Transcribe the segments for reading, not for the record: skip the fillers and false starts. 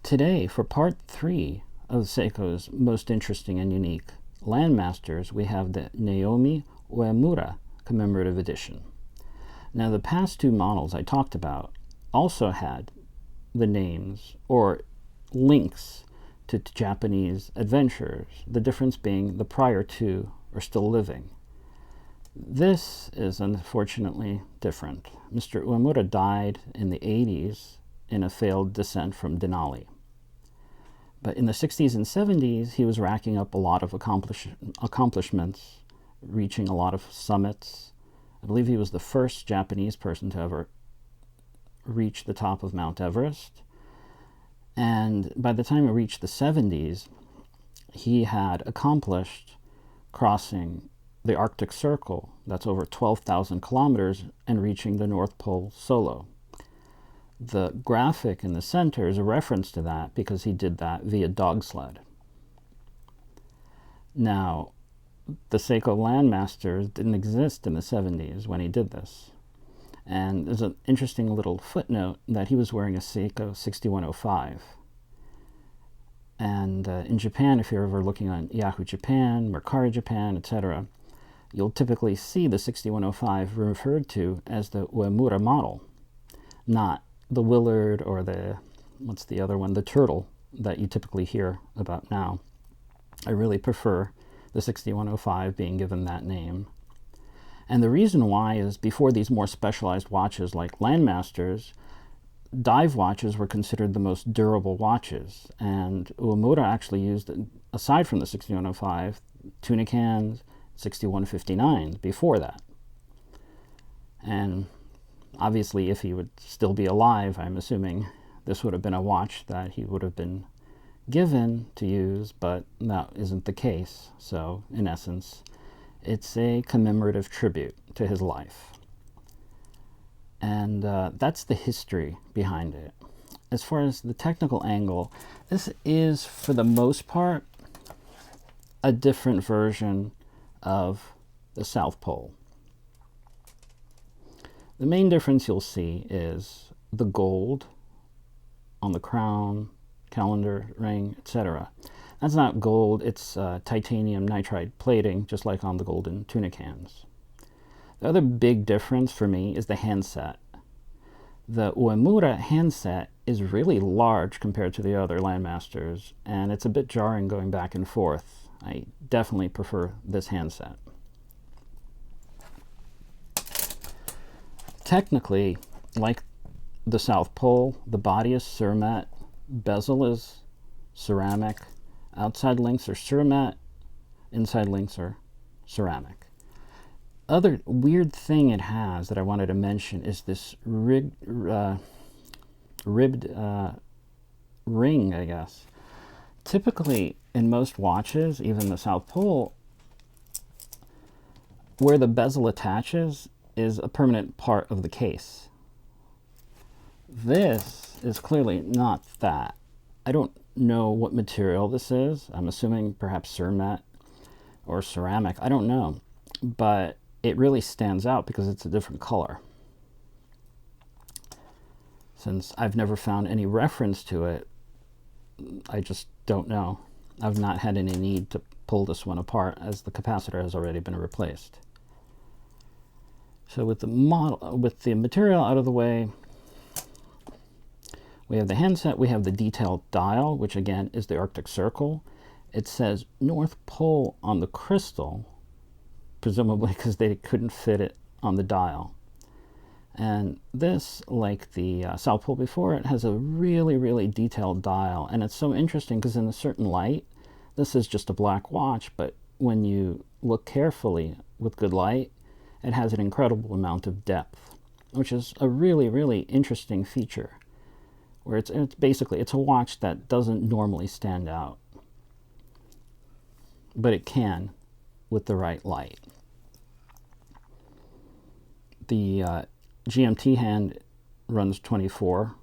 Today, for part 3 of Seiko's most interesting and unique Landmasters, we have the Naomi Uemura commemorative edition. Now, the past two models I talked about also had the names or links to Japanese adventurers, the difference being the prior two are still living. This is unfortunately different. Mr. Uemura died in the 80s in a failed descent from Denali. But in the 60s and 70s, he was racking up a lot of accomplishments, reaching a lot of summits. I believe he was the first Japanese person to ever reach the top of Mount Everest. And by the time he reached the 70s, he had accomplished crossing the Arctic Circle, that's over 12,000 kilometers, and reaching the North Pole solo. The graphic in the center is a reference to that because he did that via dog sled. Now, the Seiko Landmasters didn't exist in the 70s when he did this. And there's an interesting little footnote that he was wearing a Seiko 6105. And in Japan, if you're ever looking on Yahoo Japan, Mercari Japan, etc., you'll typically see the 6105 referred to as the Uemura model, not the Willard or the, what's the other one, the Turtle that you typically hear about now. I really prefer the 6105 being given that name. And the reason why is before these more specialized watches like Landmasters, dive watches were considered the most durable watches. And Uemura actually used, aside from the 6105, tuna cans, 6159s before that. And obviously, if he would still be alive, I'm assuming this would have been a watch that he would have been given to use, but that isn't the case. So, in essence, it's a commemorative tribute to his life. And that's the history behind it. As far as the technical angle, this is, for the most part, a different version of the South Pole. The main difference you'll see is the gold on the crown, calendar, ring, etc. That's not gold, it's titanium nitride plating, just like on the golden tuna cans. The other big difference for me is the handset. The Uemura handset is really large compared to the other Landmasters, and it's a bit jarring going back and forth. I definitely prefer this handset. Technically, like the South Pole, the body is cermet, bezel is ceramic, outside links are cermet, inside links are ceramic. Other weird thing it has that I wanted to mention is this ribbed ring, I guess. Typically, in most watches, even the South Pole, where the bezel attaches is a permanent part of the case. This is clearly not that. I don't know what material this is. I'm assuming perhaps cermet or ceramic. I don't know. But it really stands out because it's a different color. Since I've never found any reference to it, I just don't know. I've not had any need to pull this one apart as the capacitor has already been replaced. So with the material out of the way, we have the handset, we have the detailed dial, which again is the Arctic Circle. It says North Pole on the crystal, presumably because they couldn't fit it on the dial. And this, like the South Pole before it, has a really, really detailed dial. And it's so interesting because in a certain light, this is just a black watch, but when you look carefully with good light, it has an incredible amount of depth, which is a really, really interesting feature, where it's basically, it's a watch that doesn't normally stand out, but it can with the right light. The GMT hand runs 24,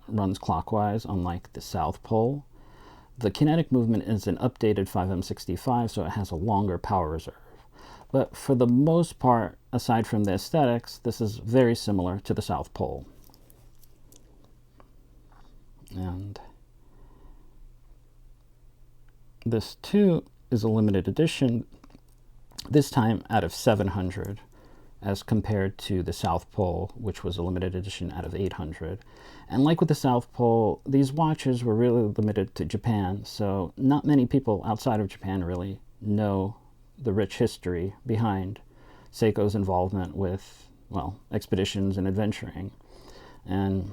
runs clockwise, unlike the South Pole. The kinetic movement is an updated 5M65, so it has a longer power reserve. But for the most part, aside from the aesthetics, this is very similar to the South Pole. And This too is a limited edition, this time out of 700, as compared to the South Pole, which was a limited edition out of 800. And like with the South Pole, these watches were really limited to Japan, so not many people outside of Japan really know the rich history behind Seiko's involvement with, well, expeditions and adventuring. And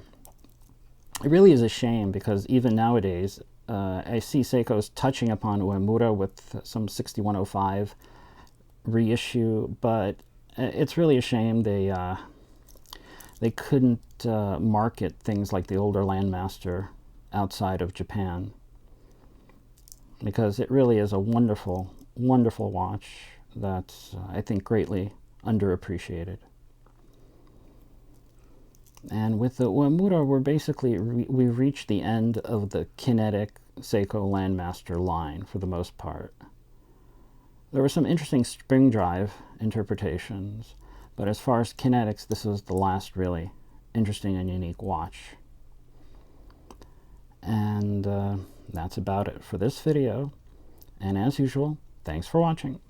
it really is a shame, because even nowadays, I see Seiko's touching upon Uemura with some 6105 reissue, but it's really a shame they couldn't market things like the older Landmaster outside of Japan, because it really is a wonderful, wonderful watch that's, I think, greatly underappreciated. And with the Uemura, we're basically, we've reached the end of the kinetic Seiko Landmaster line for the most part. There were some interesting spring drive interpretations, but as far as kinetics, this was the last really interesting and unique watch. And that's about it for this video. And as usual, thanks for watching.